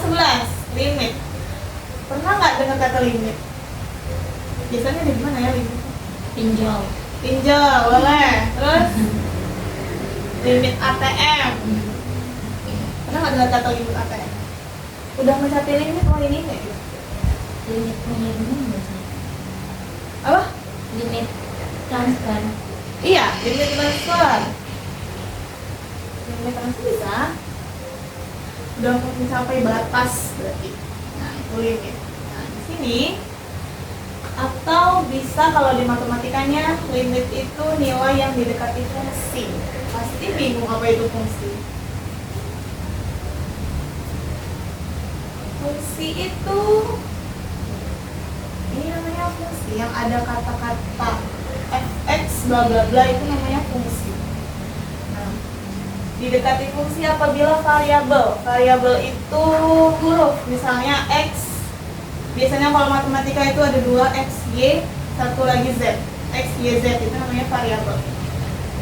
11, limit. Pernah nggak dengar kata limit? Biasanya di mana ya limit? Pinjol. Pinjol, boleh. Terus limit ATM. Pernah nggak dengar kata limit ATM? Udah mencapai limit, oh ini nggak gitu. Limit pengiriman nggak sih? Apa? Limit transfer. Iya, limit transfer. Limit transfer bisa. Udah mencapai batas berarti. Nah, itu limit. Nah, di sini atau bisa kalau di matematikanya limit itu nilai yang didekati fungsi. Pasti bingung apa itu fungsi. Fungsi itu ini namanya fungsi yang ada kata-kata fx bla bla bla, itu namanya fungsi. Nah, didekati fungsi apabila variabel. Variabel itu huruf, misalnya x. Biasanya kalau matematika itu ada 2, x, y, satu lagi z. X, y, z itu namanya variabel.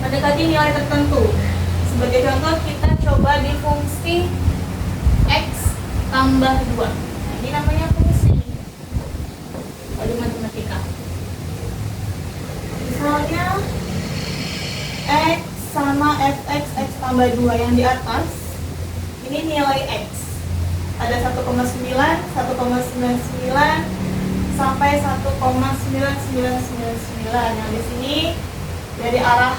Mendekati nilai tertentu. Sebagai contoh kita coba di fungsi x tambah 2. Nah, ini namanya fungsi pada matematika. Misalnya x sama fx, x tambah 2 yang di atas, ini nilai x. Ada 1,9, 1,99 sampai 1,9999. Yang di sini dari arah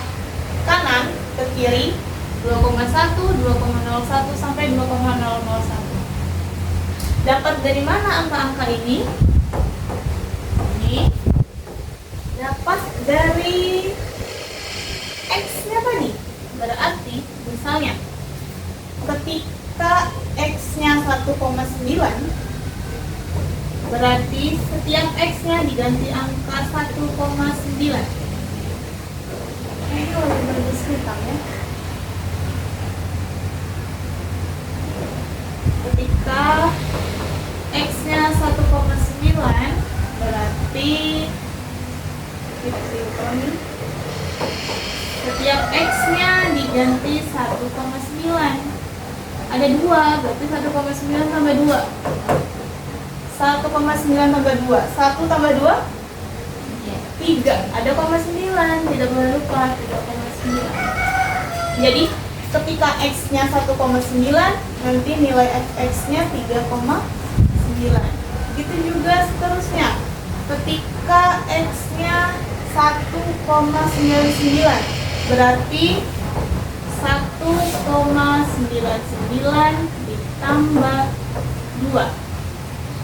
kanan ke kiri 2,1, 2,01 sampai 2,001. Dapat dari mana angka-angka ini? Ini dapat dari x-nya tadi. Berarti misalnya ketika x-nya 1,9, berarti setiap x-nya diganti angka 1,9. Ini lebih bagus hitam ya. Ketika x-nya 1,9, berarti kita simpan, setiap x-nya diganti 1,9. Ada 2, berarti 1,9 tambah 2. 1,9 tambah 2. 1 tambah 2? 3. Ada 0,9. Tidak boleh lupa 3,9. Jadi ketika x-nya 1,9, nanti nilai fx-nya 3,9. Begitu juga seterusnya. Ketika x-nya 1,99, berarti 1,99 ditambah 2.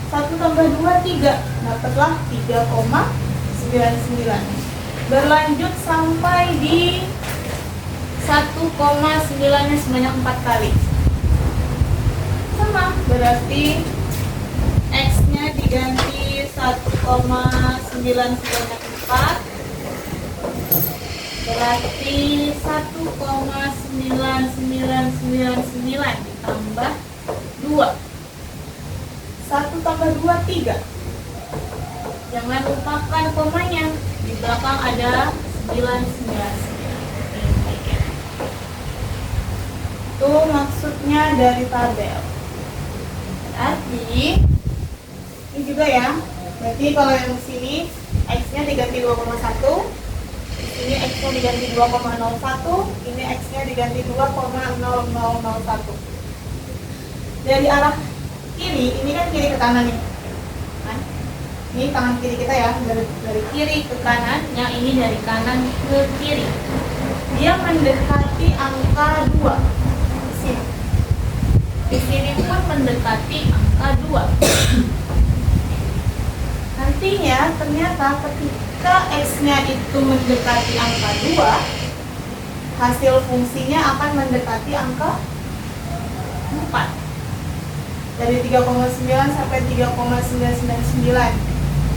1 tambah 2, 3. Dapatlah 3,99. Berlanjut sampai di 1,9-nya sebanyak 4 kali. Sama, berarti x-nya diganti 1,9 sebanyak 4. Berarti 1,9999 ditambah 2. 1 tambah 2, 3. Jangan lupakan komanya. Di belakang ada 999. Itu maksudnya dari tabel. Berarti ini juga ya. Berarti kalau yang sini x-nya diganti 2,1, di sini x-nya diganti 2,01, ini x-nya diganti 2,0001. Dari arah kiri, ini kan kiri ke kanan nih. Kan? Ini tangan kiri kita ya, dari kiri ke kanan, yang ini dari kanan ke kiri. Dia mendekati angka 2. Di sini. Di sini pun mendekati angka 2. Nantinya ternyata ketika x-nya itu mendekati angka 2, hasil fungsinya akan mendekati angka 4. Dari 3,9 sampai 3,999.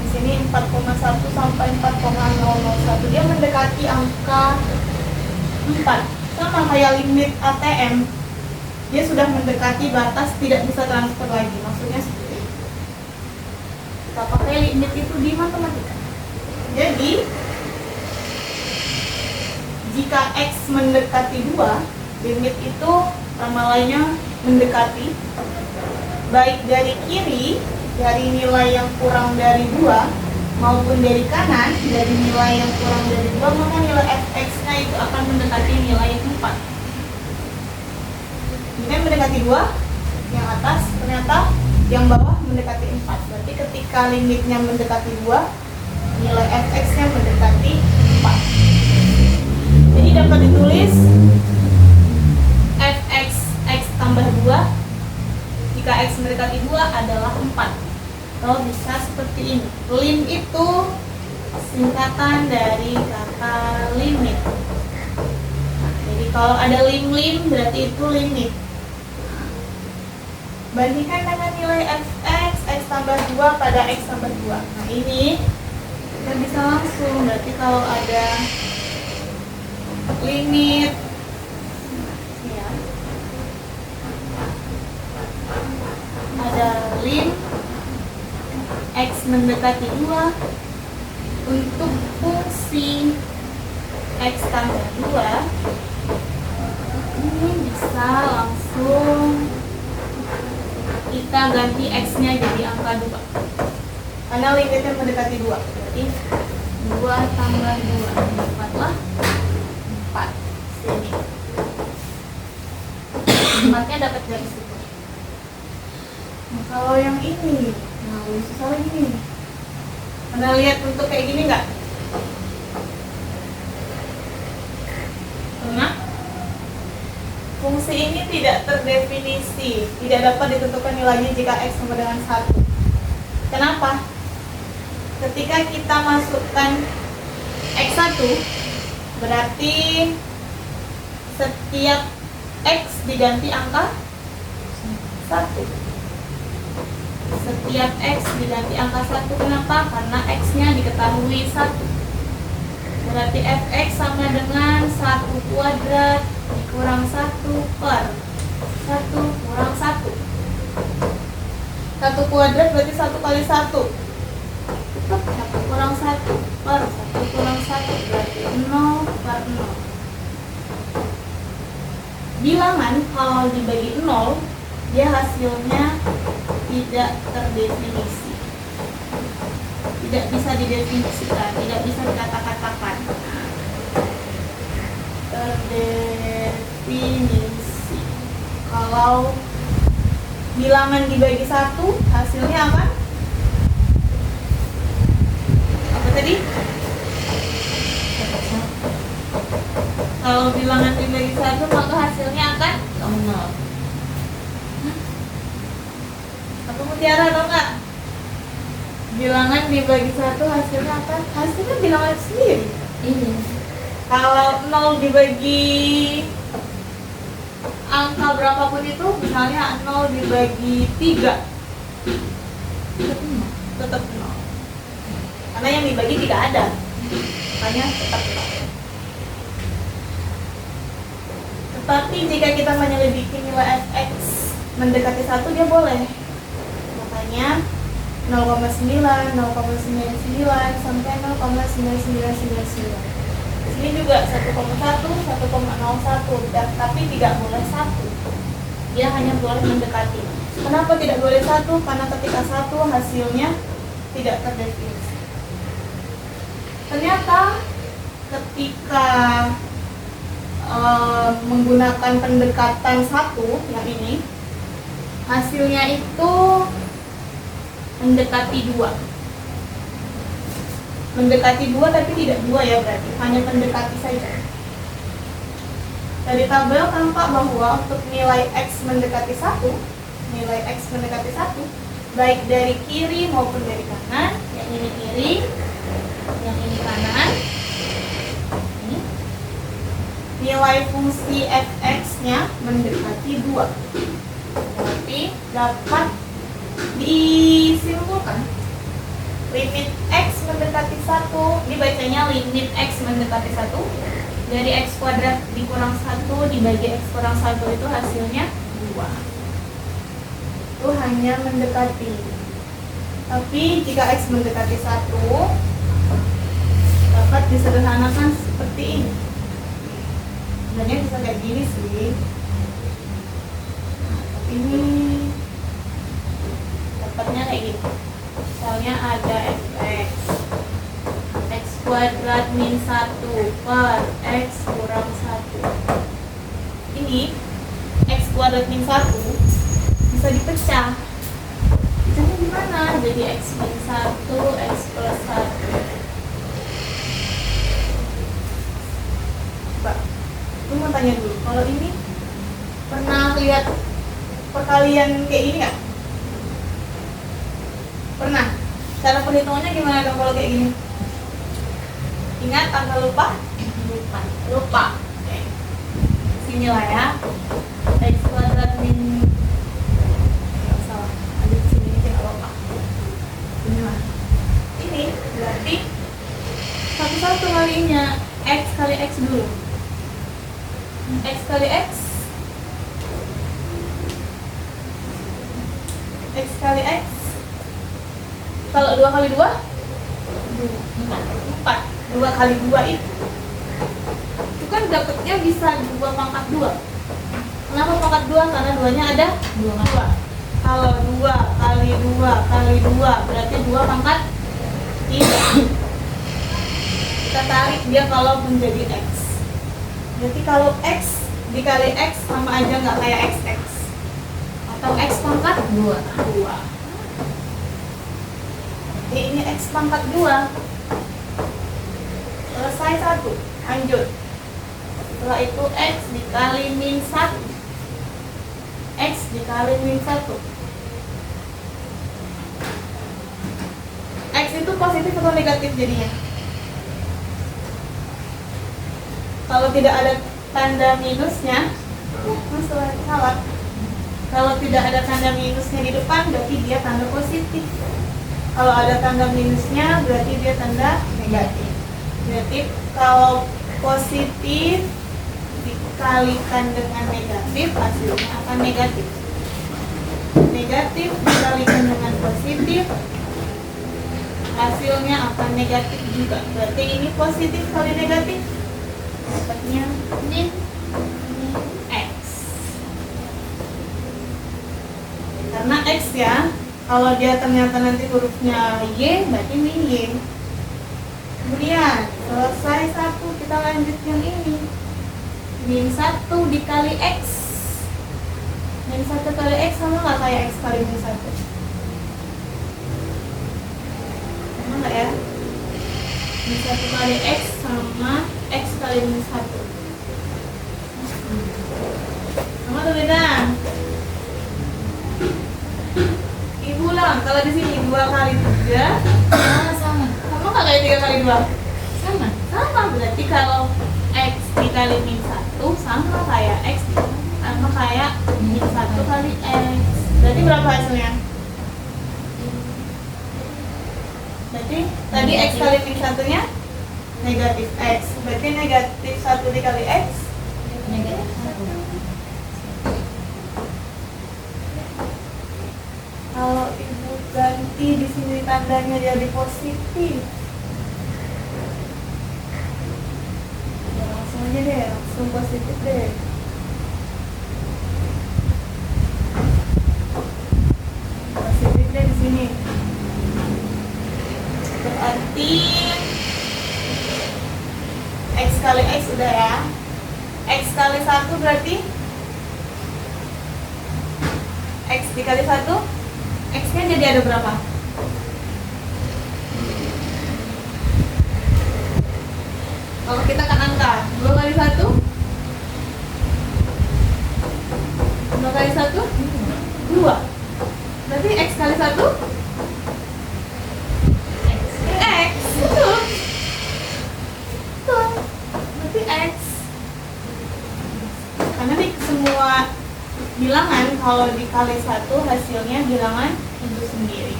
Di sini 4,1 sampai 4,001. Dia mendekati angka 4. Sama kayak limit ATM. Dia sudah mendekati batas tidak bisa transfer lagi. Maksudnya seperti itu. Kita pakai limit itu di matematika. Jadi jika x mendekati 2, limit itu nama lainnya mendekati. baik dari kiri, dari nilai yang kurang dari 2, maupun dari kanan, dari nilai yang kurang dari 2, maka nilai fx-nya itu akan mendekati nilai 4. Ini kan mendekati 2, yang atas, ternyata yang bawah mendekati 4. Berarti ketika limitnya mendekati 2, nilai fx-nya mendekati 4. Jadi dapat ditulis fx x tambah 2 jika x mendekati 2 adalah 4. Atau bisa seperti ini. Lim itu singkatan dari kata limit. Jadi kalau ada lim-lim berarti itu limit. Bandingkan dengan nilai fx x tambah 2 pada x tambah 2. Nah ini kita bisa langsung. Berarti kalau ada limit ya, ada lim x mendekati 2 untuk fungsi x tambah 2, ini bisa langsung kita ganti x-nya jadi angka 2 karena limitnya mendekati 2. Berarti 2 tambah 2 dapatlah 4. Sini 4-nya dapat dari situ. Nah, kalau yang ini, nah lebih susah lagi nih. Anda lihat bentuk kayak gini nggak? Pernah? Fungsi ini tidak terdefinisi, tidak dapat ditentukan nilainya jika x sama dengan 1. Kenapa? Ketika kita masukkan x1, berarti setiap x diganti angka 1. Setiap x diganti angka 1. Kenapa? Karena x-nya diketahui 1. Berarti fx sama dengan 1 kuadrat dikurang 1 per 1 kurang 1. 1 kuadrat berarti 1 kali 1. 1 kurang 1 per 1 kurang 1 berarti 0 per 0. Bilangan kalau dibagi 0, dia hasilnya tidak terdefinisi. Tidak bisa didefinisikan, tidak bisa dikata-katakan. Terdefinisi. Kalau bilangan dibagi 1, hasilnya akan apa tadi? Kalau bilangan dibagi 1, maka hasilnya akan 0. Apa Mutiara tau nggak? Bilangan dibagi 1 hasilnya bilangan sendiri. Iya. Kalau 0 dibagi angka berapapun itu, misalnya 0 dibagi 3, tetap 0. Karena yang dibagi tidak ada, makanya tetap 0. Tetapi jika kita menyelidiki nilai fx mendekati 1, dia boleh. Makanya 0,9, 0,99 sampai 0,9999. Ini juga 1,1, 1,01, tapi tidak boleh 1. Dia hanya boleh mendekati. Kenapa tidak boleh 1? Karena ketika 1 hasilnya tidak terdefinisi. Ternyata ketika menggunakan pendekatan 1 yang ini, hasilnya itu mendekati 2. Mendekati 2 tapi tidak 2 ya, berarti hanya mendekati saja. Dari tabel tampak bahwa untuk nilai x mendekati 1, nilai x mendekati 1, baik dari kiri maupun dari kanan, yang ini kiri, yang ini kanan, ini, nilai fungsi fx-nya mendekati 2. Berarti dapat disimpulkan limit x mendekati 1, dibacanya limit x mendekati 1 dari x kuadrat dikurang 1 dibagi x kurang 1 itu hasilnya 2. Itu hanya mendekati. Tapi jika x mendekati 1, dapat disederhanakan seperti ini. Sebenarnya bisa kayak gini sih. Ini kuadrat min 1 per X kurang 1. Ini X kuadrat min 1 bisa dipecah. Pecahnya gimana? Jadi X min 1, X plus 1. Mbak, lu mau tanya dulu, kalau ini pernah lihat perkalian kayak gini nggak? Pernah? Cara perhitungannya gimana dong kalau kayak gini? Ingat angka lupa? Lupa. Oke. Sini lah ya. X kuadrat min, nggak salah. Ada di sini aja nggak apa-apa. Ini lah. Ini berarti satu-satu kalinya X kali X dulu. X kali X. X kali X. Kalau 2 kali 2? 4. 2 kali 2 itu kan dapatnya bisa 2 pangkat 2. Kenapa pangkat 2? Karena 2-nya ada 2. Kalau 2 kali 2 kali 2 berarti 2 pangkat 3. Kita tarik dia kalau menjadi X. Berarti kalau X dikali X sama aja nggak kayak XX. Atau X pangkat 2. Oke, ini X pangkat 2. Selesai 1. Lanjut. Setelah itu X dikali min 1. X dikali min 1. X itu positif atau negatif jadinya? Kalau tidak ada tanda minusnya, salah. Kalau tidak ada tanda minusnya di depan, berarti dia tanda positif. Kalau ada tanda minusnya, berarti dia tanda negatif. Berarti kalau positif dikalikan dengan negatif, hasilnya akan negatif. Negatif dikalikan dengan positif, hasilnya akan negatif juga. Berarti ini positif kali negatif, dapatnya min X. Karena X ya, kalau dia ternyata nanti hurufnya Y, berarti min Y. Kemudian selesai 1, kita lanjut yang ini. Min 1 dikali X. Min 1 kali X sama nggak kayak X kali min 1? Sama nggak ya? Min 1 kali X sama X kali min 1. Sama atau beda? Ibu ulang, kalau di sini 2 kali 3 Sama. sama nggak kayak 3 kali 2? Sama. Sama, berarti kalau X dikali min 1 sama kayak X sama kayak min 1 kali X. Berarti berapa hasilnya? Berarti tadi X kali min 1 nya negatif X. Berarti negatif 1 dikali X Negatif 1. Kalau ibu ganti di sini tandanya jadi positif, ya langsung aja deh, langsung positif deh. Positif deh di sini. Berarti X kali X udah ya. X kali 1 berarti X dikali 1, X-nya jadi ada berapa? Kalau kita kan angka 2 kali 1 2 kali 1 2. Berarti X kali 1 X. Betul. Berarti X. Karena nih semua bilangan kalau dikali 1 hasilnya bilangan itu sendiri.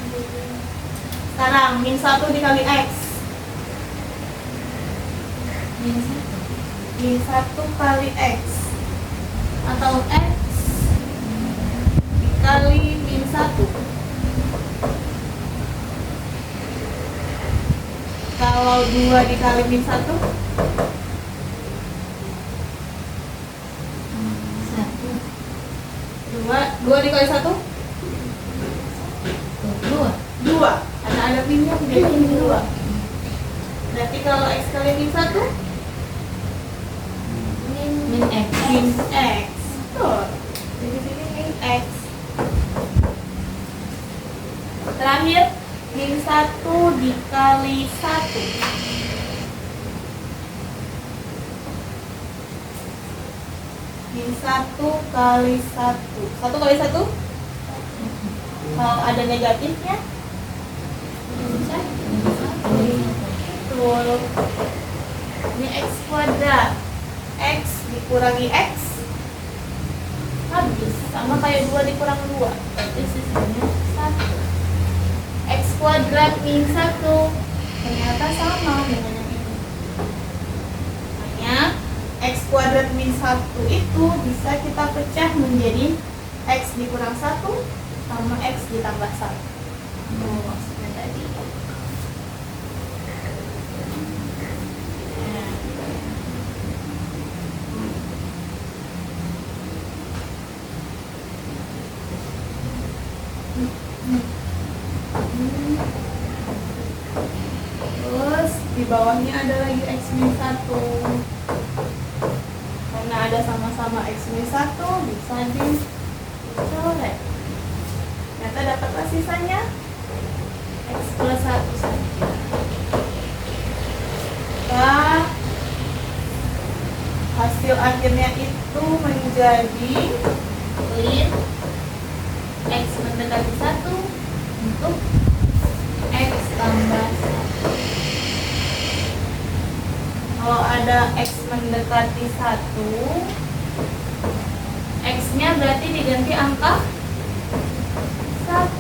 Sekarang min 1 dikali X. Min 1 kali X atau X dikali min 1. Kalau 2 dikali min 1 1. 2 dikali 1 2. 2. Karena ada minnya jadi min 2. Berarti kalau X kali min 1 Min X. min X. Betul. Jadi sini min X. Terakhir min 1 dikali 1. Min 1 kali 1. 1 kali 1? Kalau ada negatifnya? Bisa. Betul. Ini X kuadrat. X dikurangi X. Habis. Sama kayak 2 dikurang 2. Berarti sisanya 1. X kuadrat min 1. Ternyata sama dengan yang ini. Makanya X kuadrat min 1 itu bisa kita pecah menjadi X dikurang 1 sama X ditambah 1. Itu maksudnya tadi. Terus di bawahnya ada lagi X min 1. Karena ada sama-sama X min 1 bisa dicoret. Ternyata dapatlah sisanya X plus 1 saja. Nah, hasil akhirnya itu menjadi lin X mendekati 1 untuk X tambah 1. Kalau ada X mendekati 1, X-nya berarti diganti angka 1.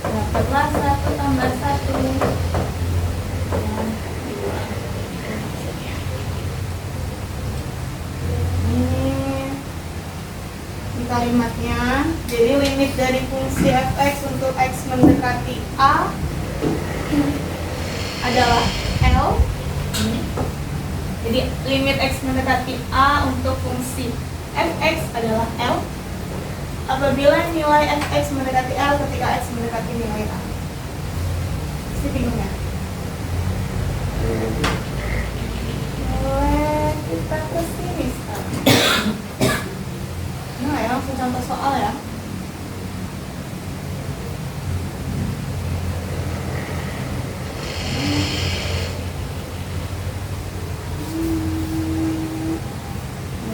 Dapatlah 1 tambah 1 dan 2. Ini kalimatnya. Jadi limit dari fungsi fx untuk x mendekati a adalah L. Jadi limit x mendekati a untuk fungsi fx adalah L apabila nilai fx mendekati L ketika x mendekati nilai a. Pasti bingung ya? Boleh kita ke sini sekarang. Nah ya, langsung contoh soal ya.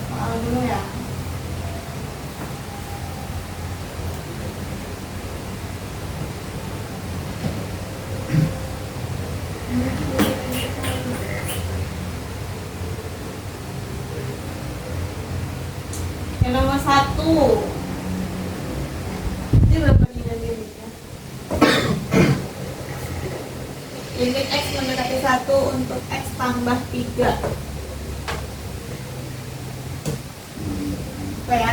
Soal dulu ya. Yang nomor 1. Ini berapa nilai limitnya? Limit x mendekati 1 untuk x tambah 3. Apa ya?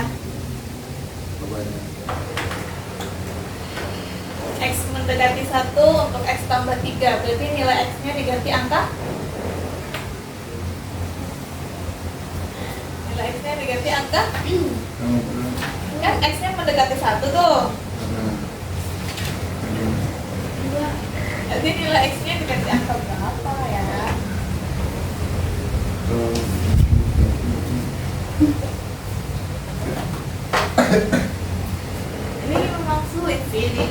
X mendekati 1 untuk x tambah 3. Berarti nilai x-nya diganti angka? Nilai x-nya diganti angka? Kan x-nya mendekati 1 tuh. Jadi nilai x-nya diganti angka berapa ya? Ini memang sulit sih ini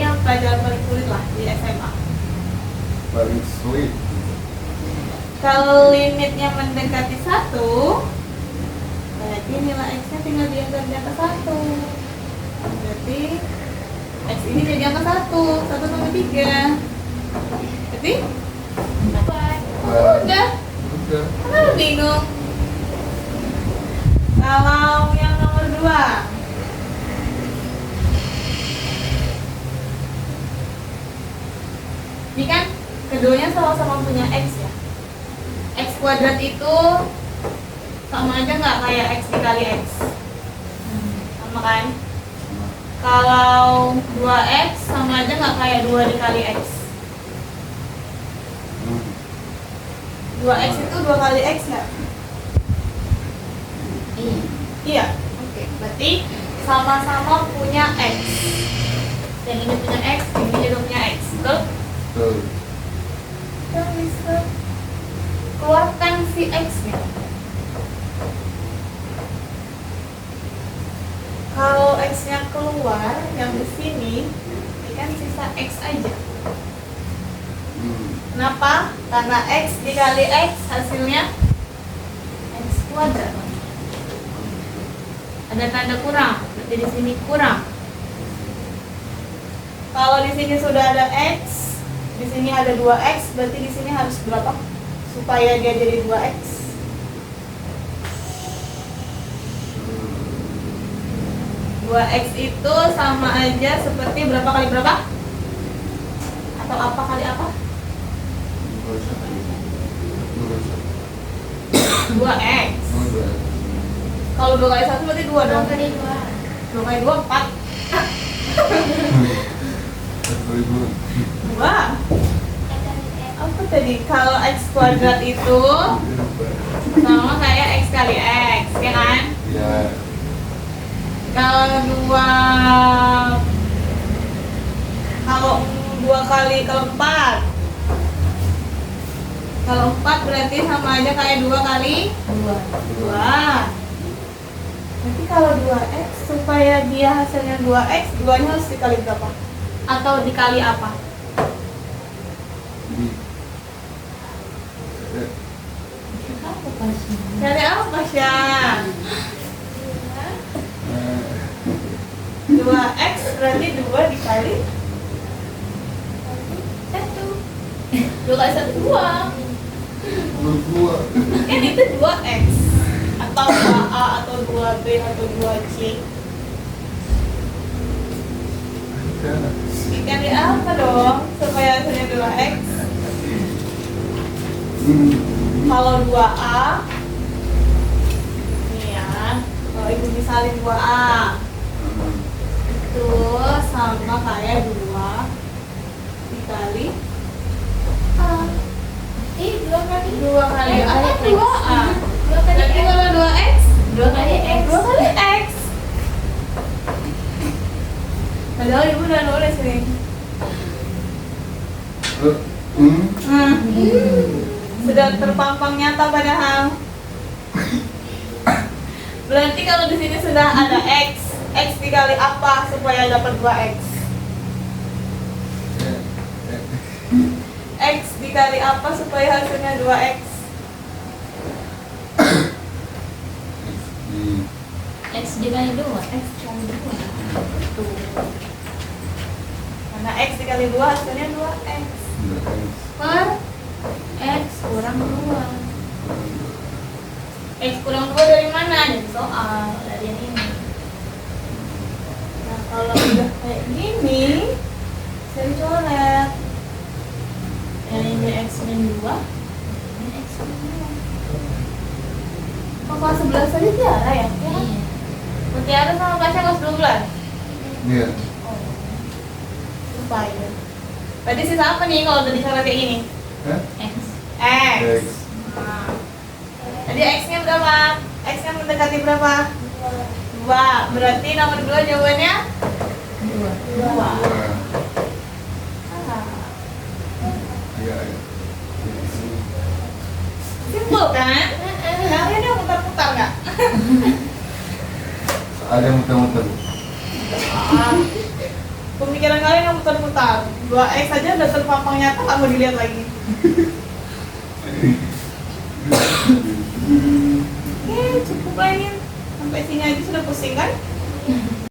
yang pelajaran paling sulit lah di SMA. Paling sulit. Kalau limitnya mendekati 1, berarti nilai x-nya tinggal diangkat di atas 1. Berarti x ini jadi angka 1 tambah 3. Berarti dapat. Udah. Kenapa bingung? Kalau yang nomor 2, ini kan keduanya sama-sama punya x ya. X kuadrat itu sama aja nggak kayak x dikali x? Sama kan? Kalau 2x sama aja nggak kayak 2 dikali x? 2x itu 2 kali x nggak? Iya. Oke, berarti sama-sama punya x. Yang ini punya x, yang ini juga punya x, betul? Betul. keluarkan si X-nya. Kalau X-nya keluar, yang di sini ini kan sisa X aja. Kenapa? Karena X dikali X hasilnya X kuadrat. Ada tanda kurang, berarti di sini kurang. Kalau di sini sudah ada X, di sini ada 2X, berarti di sini harus berapa? Supaya dia jadi 2X. Dua X itu sama aja seperti berapa kali berapa? Atau apa kali apa? 2X. Kalau 2 kali 1 berarti 2 dong. 2 kali 2, 4. 2. Apa tadi? Kalau X kuadrat itu sama kayak X kali X, ya kan? Ya. Kalau 2 kali kalau 4. Kalau 4 berarti sama aja kayak 2 kali 2. Nanti kalau 2X supaya dia hasilnya 2X, 2-nya harus dikali berapa? Atau dikali apa? Apa pasnya? Kali apa, Syah? 2X berarti 2 dikali 1. 2 kali 1, 2. Kan itu 2X atau 2A atau 2B atau 2C. Dikali apa dong supaya hasilnya 2X? Kalau 2A nih ya, kalau ibu misalin 2A itu sama kayak 2 dikali A. 2 kali 2 kali A, 2A. Berarti kalau 2X 2 kali X. 2 kali X. Padahal ibu udah nulis nih. Sudah terpampang nyata padahal. Berarti kalau di sini sudah ada X, X dikali apa supaya dapat 2X? X dikali apa supaya hasilnya 2X? X dikali 2. X dikali 2. Tuh. Karena X dikali 2 hasilnya 2X. Per X kurang 2. X kurang 2 dari mana? Dari soal. Dari yang ini. Nah, kalau udah kayak gini, bisa dicoret. Yang ini X min 2. Ini X min 2. Kok kelas 11 aja Tiara ya? Iya. Tiara sama Pasha kelas 12? Iya. Oh. Lupa ya. Berarti sisa apa nih kalau udah dicoret kayak gini? X. X. X. Nah. Tadi X-nya berapa? X-nya mendekati berapa? 2. Berarti nomor 2 jawabannya 2. 2. Iya. Simpel kan? Kalian yang muter-muter nggak? Ada muter-muter. Pemikiran kalian yang muter-muter. 2X aja udah terpampang nyata, nggak mau dilihat lagi. Oke, cukup lah ini. Sampai sini aja sudah pusing kan?